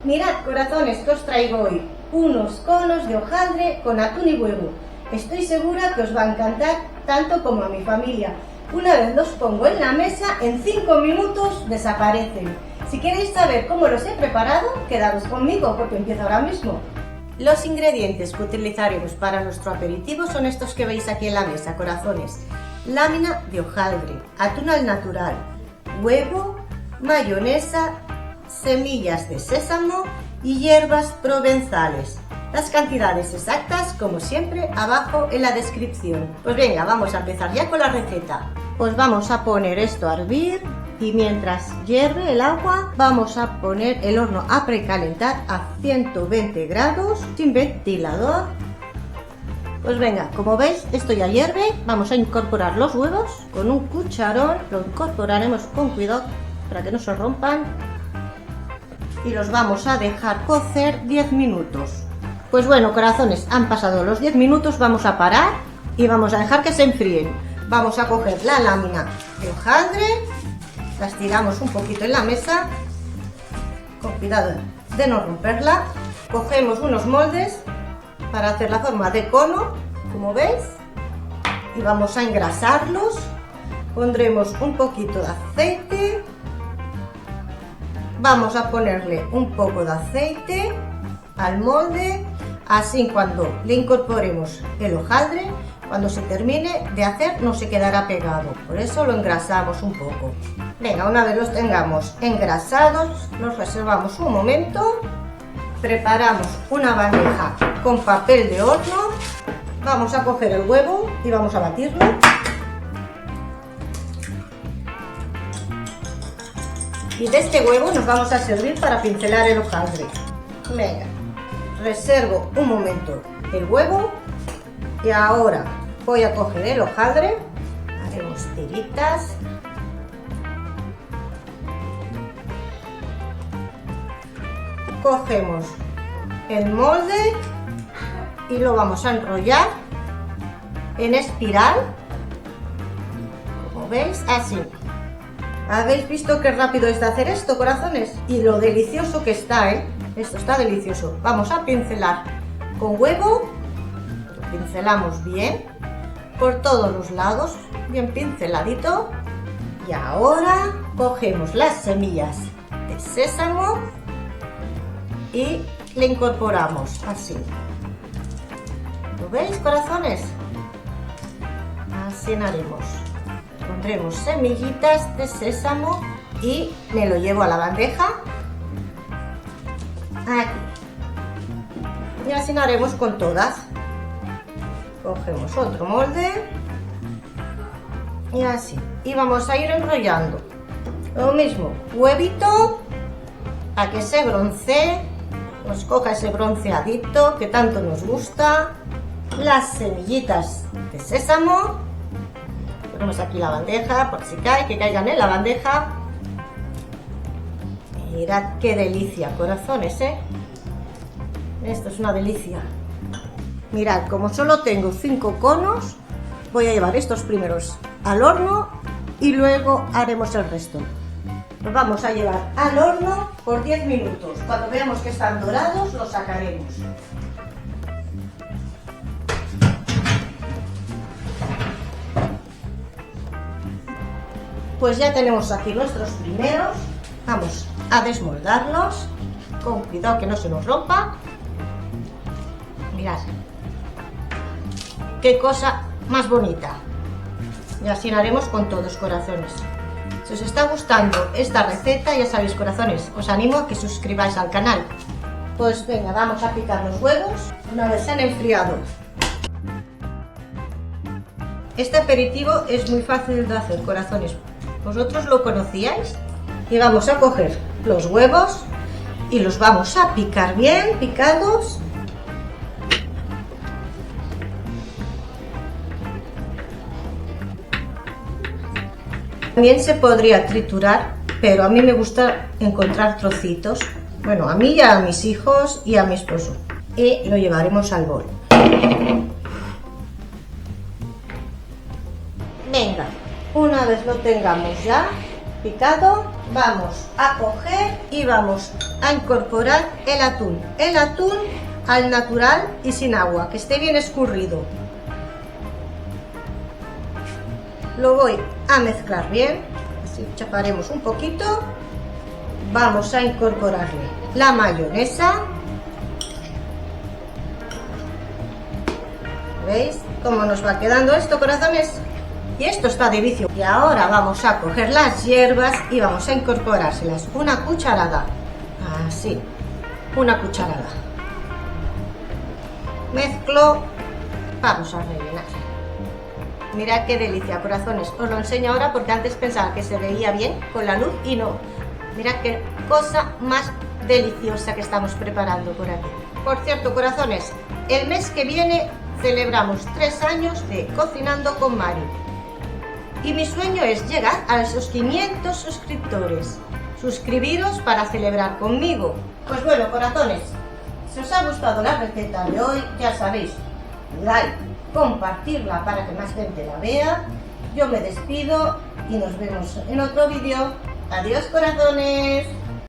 Mirad, corazones, que os traigo hoy unos conos de hojaldre con atún y huevo. Estoy segura que os va a encantar tanto como a mi familia. Una vez los pongo en la mesa, en 5 minutos desaparecen. Si queréis saber cómo los he preparado, quedaros conmigo porque empiezo ahora mismo. Los ingredientes que utilizaremos para nuestro aperitivo son estos que veis aquí en la mesa, corazones. Lámina de hojaldre, atún al natural, huevo, mayonesa, semillas de sésamo y hierbas provenzales. Las cantidades exactas, como siempre, abajo en la descripción. Pues venga, vamos a empezar ya con la receta. Pues vamos a poner esto a hervir y mientras hierve el agua vamos a poner el horno a precalentar a 120 grados sin ventilador. Pues venga, como veis esto ya hierve, vamos a incorporar los huevos con un cucharón, lo incorporaremos con cuidado para que no se rompan y los vamos a dejar cocer 10 minutos. Pues bueno, corazones, han pasado los 10 minutos, vamos a parar y vamos a dejar que se enfríen. Vamos a coger la lámina de hojaldre, la estiramos un poquito en la mesa, con cuidado de no romperla. Cogemos unos moldes para hacer la forma de cono, como veis, y vamos a engrasarlos. Pondremos un poquito de aceite, vamos a ponerle un poco de aceite al molde, así cuando le incorporemos el hojaldre, cuando se termine de hacer no se quedará pegado, por eso lo engrasamos un poco. Venga, una vez los tengamos engrasados, los reservamos un momento, preparamos una bandeja con papel de horno, vamos a coger el huevo y vamos a batirlo. Y de este huevo nos vamos a servir para pincelar el hojaldre. Venga, reservo un momento el huevo y ahora voy a coger el hojaldre, haremos tiritas, cogemos el molde y lo vamos a enrollar en espiral, como veis, así. ¿Habéis visto qué rápido es de hacer esto, corazones? Y lo delicioso que está, ¿eh? Esto está delicioso. Vamos a pincelar con huevo, lo pincelamos bien por todos los lados, bien pinceladito. Y ahora cogemos las semillas de sésamo y le incorporamos así. ¿Lo veis, corazones? Así haremos. Pondremos semillitas de sésamo y me lo llevo a la bandeja. Aquí. Y así lo haremos con todas. Cogemos otro molde y así. Y vamos a ir enrollando. Lo mismo, huevito, a que se broncee, nos coja ese bronceadito que tanto nos gusta. Las semillitas de sésamo. Ponemos aquí la bandeja, por si cae, que caigan en la bandeja. Mirad qué delicia, corazones, ¿eh? Esto es una delicia. Mirad, como solo tengo 5 conos, voy a llevar estos primeros al horno y luego haremos el resto. Los vamos a llevar al horno por 10 minutos. Cuando veamos que están dorados, los sacaremos. Pues ya tenemos aquí nuestros primeros. Vamos a desmoldarlos con cuidado que no se nos rompa. Mirad qué cosa más bonita. Y así lo haremos con todos, corazones. Si os está gustando esta receta, ya sabéis, corazones, os animo a que suscribáis al canal. Pues venga, vamos a picar los huevos una vez se han enfriado. Este aperitivo es muy fácil de hacer, corazones. ¿Vosotros lo conocíais? Y vamos a coger los huevos y los vamos a picar bien picados. También se podría triturar, pero a mí me gusta encontrar trocitos. Bueno, a mí y a mis hijos y a mi esposo. Y lo llevaremos al bol. Venga, Una vez lo tengamos ya picado, vamos a coger y vamos a incorporar el atún. El atún al natural y sin agua, que esté bien escurrido. Lo voy a mezclar bien, así chaparemos un poquito. Vamos a incorporarle la mayonesa. ¿Veis cómo nos va quedando esto, corazones? Y esto está de vicio. Y ahora vamos a coger las hierbas y vamos a incorporárselas. Una cucharada. Así. Una cucharada. Mezclo. Vamos a rellenar. Mirad qué delicia, corazones. Os lo enseño ahora porque antes pensaba que se veía bien con la luz y no. Mirad qué cosa más deliciosa que estamos preparando por aquí. Por cierto, corazones, el mes que viene celebramos 3 años de Cocinando con Mari. Y mi sueño es llegar a esos 500 suscriptores. Suscribiros para celebrar conmigo. Pues bueno, corazones, si os ha gustado la receta de hoy, ya sabéis, like, compartirla para que más gente la vea. Yo me despido y nos vemos en otro vídeo. Adiós, corazones.